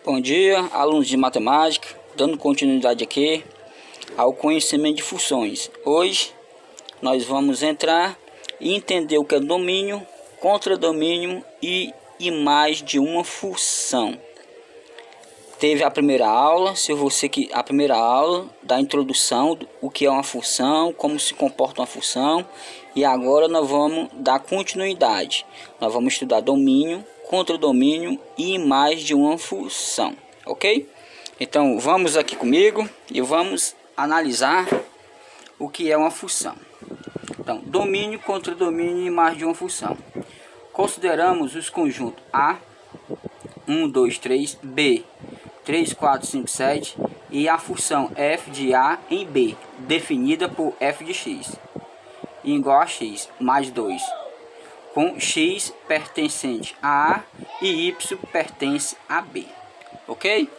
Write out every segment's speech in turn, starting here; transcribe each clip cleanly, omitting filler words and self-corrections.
Bom dia, alunos de matemática, dando continuidade aqui ao conhecimento de funções. Hoje nós vamos entrar e entender o que é domínio, contradomínio e imagem de uma função. Teve a primeira aula, a primeira aula da introdução, o que é uma função, como se comporta uma função, e agora nós vamos dar continuidade. Nós vamos estudar domínio, contradomínio e imagem de uma função, ok? Então vamos aqui comigo e vamos analisar o que é uma função. Então, domínio, contradomínio e imagem de uma função. Consideramos os conjuntos A, 1, 2, 3, B, 3, 4, 5, 7 e a função f de A em B, definida por f de x, igual a x mais 2, com x pertencente a A e y pertence a B, ok?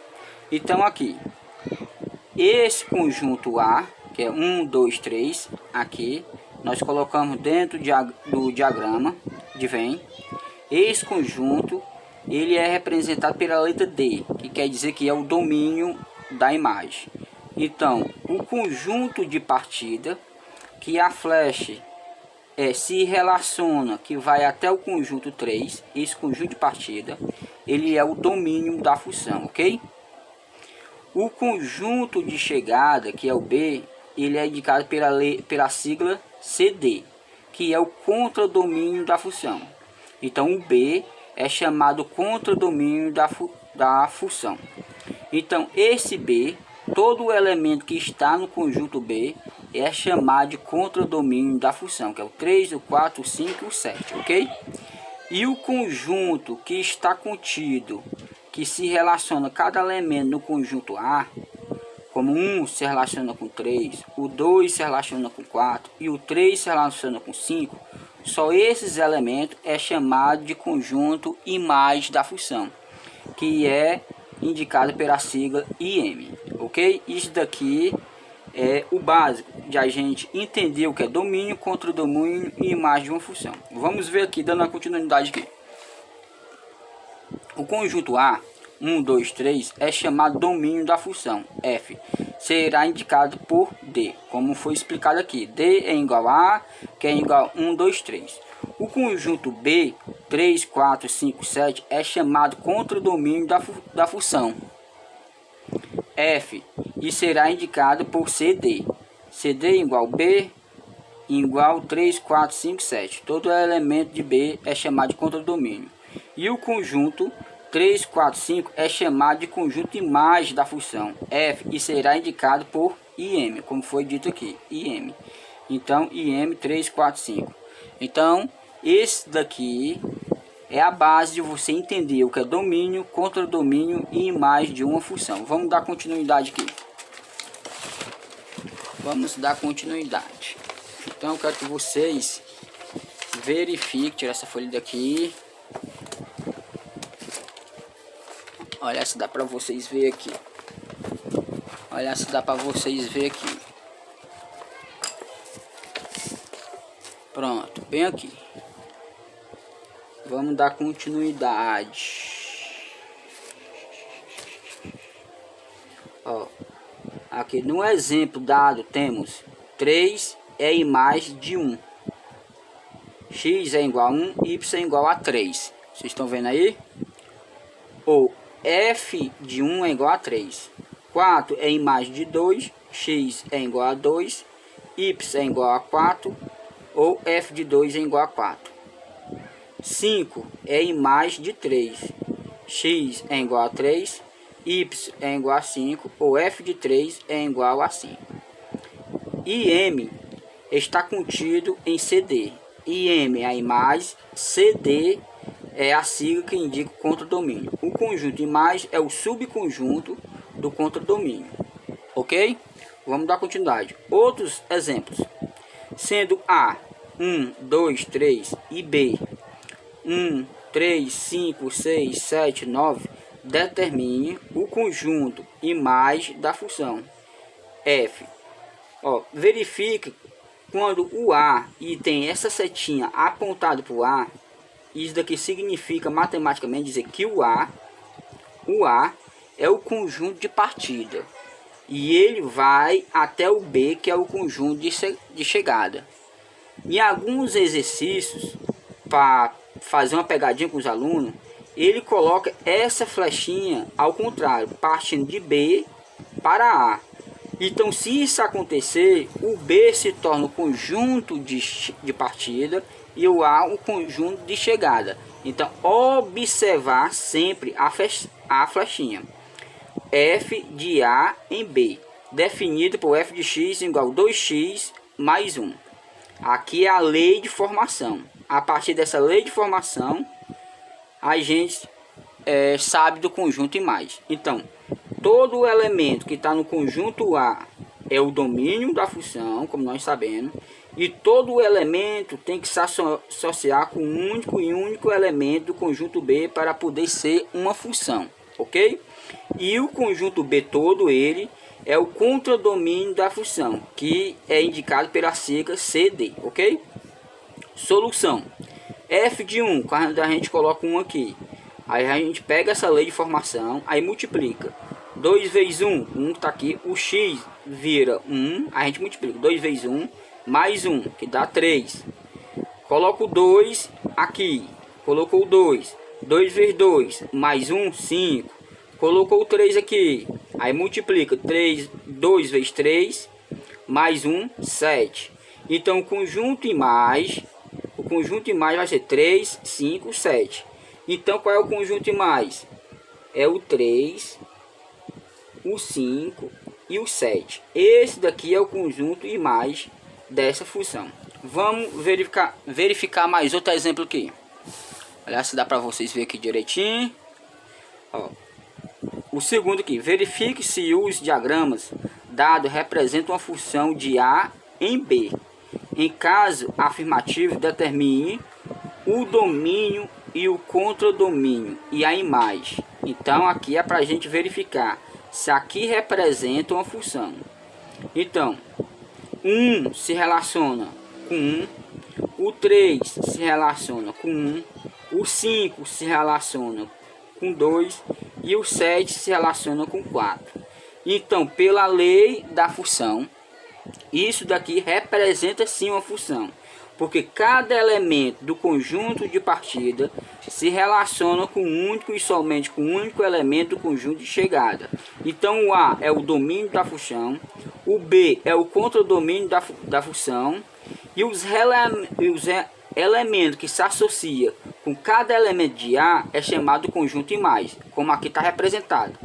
Então aqui, esse conjunto A, que é 1, 2, 3, aqui, nós colocamos dentro do diagrama de Venn. Esse conjunto, ele é representado pela letra D, que quer dizer que é o domínio da imagem. Então, o conjunto de partida, que a flecha se relaciona, que vai até o conjunto 3, esse conjunto de partida, ele é o domínio da função, ok? O conjunto de chegada, que é o B, ele é indicado pela sigla CD, que é o contradomínio da função. Então, o B é chamado contradomínio da função. Então, esse B, todo o elemento que está no conjunto B, é chamado de contradomínio da função, que é o 3, o 4, o 5 e o 7, ok? E o conjunto que está contido, que se relaciona cada elemento no conjunto A, como 1 se relaciona com 3, o 2 se relaciona com 4 e o 3 se relaciona com 5, só esses elementos é chamado de conjunto imagem da função, que é indicado pela sigla IM, ok? Isso daqui é o básico de a gente entender o que é domínio, contradomínio e imagem de uma função. Vamos ver aqui, dando a continuidade aqui. O conjunto A, 1, 2, 3, é chamado domínio da função f. Será indicado por D, como foi explicado aqui. D é igual a A, que é igual a 1, 2, 3. O conjunto B, 3, 4, 5, 7, é chamado contradomínio da função f e será indicado por CD. CD igual a B igual a 3, 4, 5, 7. Todo elemento de B é chamado de contradomínio. E o conjunto 3, 4, 5 é chamado de conjunto imagem da função f e será indicado por IM, como foi dito aqui, IM. Então, IM 3, 4, 5. Então, esse daqui é a base de você entender o que é domínio, contradomínio e imagem de uma função. Vamos dar continuidade aqui. Vamos dar continuidade. Então, eu quero que vocês verifiquem, tirar essa folha daqui. Olha se dá para vocês ver aqui. Olha se dá para vocês ver aqui. Pronto, bem aqui. Vamos dar continuidade. Ó, aqui no exemplo dado temos 3 é imagem de 1. X é igual a 1, Y é igual a 3. Vocês estão vendo aí? Ou f de 1 é igual a 3. 4 é imagem de 2, x é igual a 2, y é igual a 4, ou f de 2 é igual a 4. 5 é imagem de 3, x é igual a 3, y é igual a 5, ou f de 3 é igual a 5. IM está contido em CD. IM é a imagem, CD é a sigla que indica o contradomínio. O conjunto imagem é o subconjunto do contradomínio, ok? Vamos dar continuidade. Outros exemplos, sendo A 1, 2, 3 e B 1, 3, 5, 6, 7, 9, determine o conjunto imagem da função f. Ó, verifique quando o A e tem essa setinha apontada para o A. Isso daqui significa matematicamente dizer que o A é o conjunto de partida. E ele vai até o B, que é o conjunto de chegada. Em alguns exercícios, para fazer uma pegadinha com os alunos, ele coloca essa flechinha ao contrário, partindo de B para A. Então, se isso acontecer, o B se torna o conjunto de partida e o A o conjunto de chegada. Então, observar sempre a flechinha. F de A em B, definido por f de x igual a 2x mais 1. Aqui é a lei de formação. A partir dessa lei de formação, a gente sabe do conjunto imagem. Então, todo elemento que está no conjunto A é o domínio da função, como nós sabemos. E todo elemento tem que se associar com um único elemento do conjunto B para poder ser uma função, ok? E o conjunto B todo ele é o contradomínio da função, que é indicado pela sigla CD, ok? Solução. F de 1, quando a gente coloca 1 aqui, aí a gente pega essa lei de formação, aí multiplica. 2 vezes 1, 1 está aqui, o x vira 1, a gente multiplica. 2 vezes 1, mais 1, que dá 3. Coloca o 2 aqui, colocou o 2. 2 vezes 2, mais 1, 5. Colocou o 3 aqui, aí multiplica. 2 vezes 3, mais 1, 7. Então o conjunto imagem vai ser 3, 5, 7. Então qual é o conjunto imagem? É o 3, o 5 e o 7. Esse daqui é o conjunto imagem dessa função. Vamos verificar mais outro exemplo aqui. Olha se dá para vocês verem aqui direitinho. Ó. O segundo aqui, verifique se os diagramas dados representam uma função de A em B. Em caso afirmativo, determine o domínio e o contradomínio e a imagem. Então aqui é para a gente verificar se aqui representa uma função. Então, 1 se relaciona com 1, o 3 se relaciona com 1, o 5 se relaciona com 2 e o 7 se relaciona com 4. Então, pela lei da função, isso daqui representa sim uma função, porque cada elemento do conjunto de partida se relaciona com um único e somente com um único elemento do conjunto de chegada. Então o A é o domínio da função, o B é o contradomínio da função, e os elementos que se associam com cada elemento de A é chamado conjunto imagem, como aqui está representado.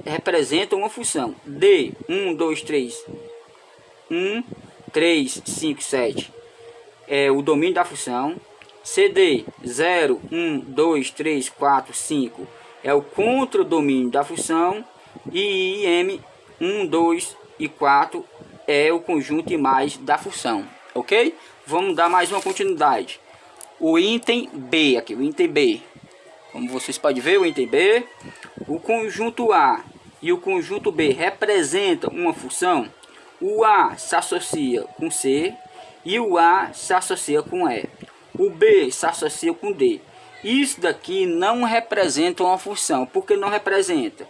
Representa uma função D, 1, 2, 3, 1, 3, 5, 7 é o domínio da função. CD 0, 1, 2, 3, 4, 5 é o contradomínio da função. E IM 1, 2 e 4 é o conjunto imagem da função, ok? Vamos dar mais uma continuidade. O item B aqui, o item B. Como vocês podem ver, o item B, o conjunto A e o conjunto B representam uma função. O A se associa com C e o A se associa com E. O B se associa com D. Isso daqui não representa uma função. Por que não representa?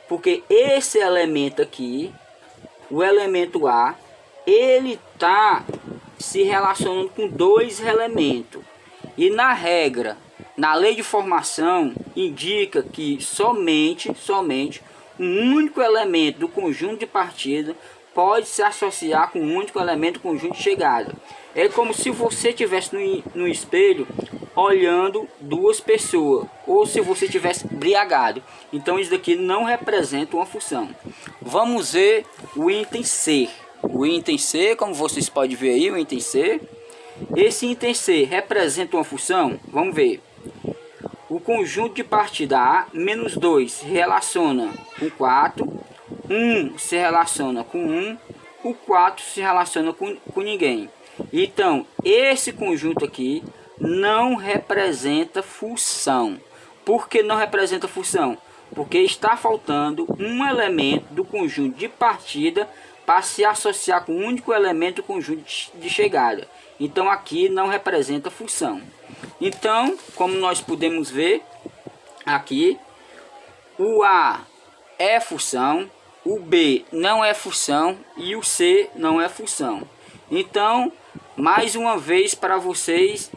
Porque esse elemento aqui, o elemento A, ele está se relacionando com dois elementos. E na regra, na lei de formação, indica que somente um único elemento do conjunto de partida pode se associar com um único elemento do conjunto de chegada. É como se você estivesse no espelho olhando duas pessoas, ou se você estivesse embriagado. Então isso daqui não representa uma função. Vamos ver o item C. O item C, como vocês podem ver aí, o item C. Esse item C representa uma função? Vamos ver. O conjunto de partida A menos 2 se relaciona com 4. 1 se relaciona com 1. O 4 se relaciona com ninguém. Então, esse conjunto aqui não representa função. Por que não representa função? Porque está faltando um elemento do conjunto de partida para se associar com o único elemento do conjunto de chegada. Então aqui não representa função. Então, como nós podemos ver aqui, o A é função, o B não é função e o C não é função. Então, mais uma vez para vocês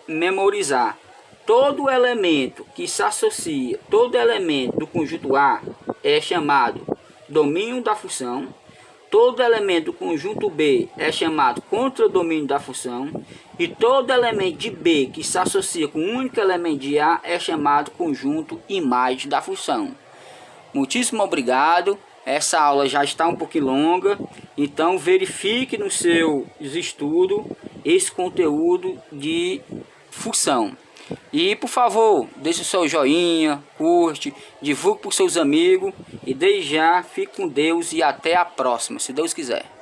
memorizar. Todo elemento que se associa, todo elemento do conjunto A é chamado domínio da função. Todo elemento do conjunto B é chamado contradomínio da função. E todo elemento de B que se associa com o único elemento de A é chamado conjunto imagem da função. Muitíssimo obrigado. Essa aula já está um pouquinho longa, então verifique nos seus estudos esse conteúdo de função. E por favor, deixe o seu joinha, curte, divulgue para os seus amigos e desde já fique com Deus e até a próxima, se Deus quiser.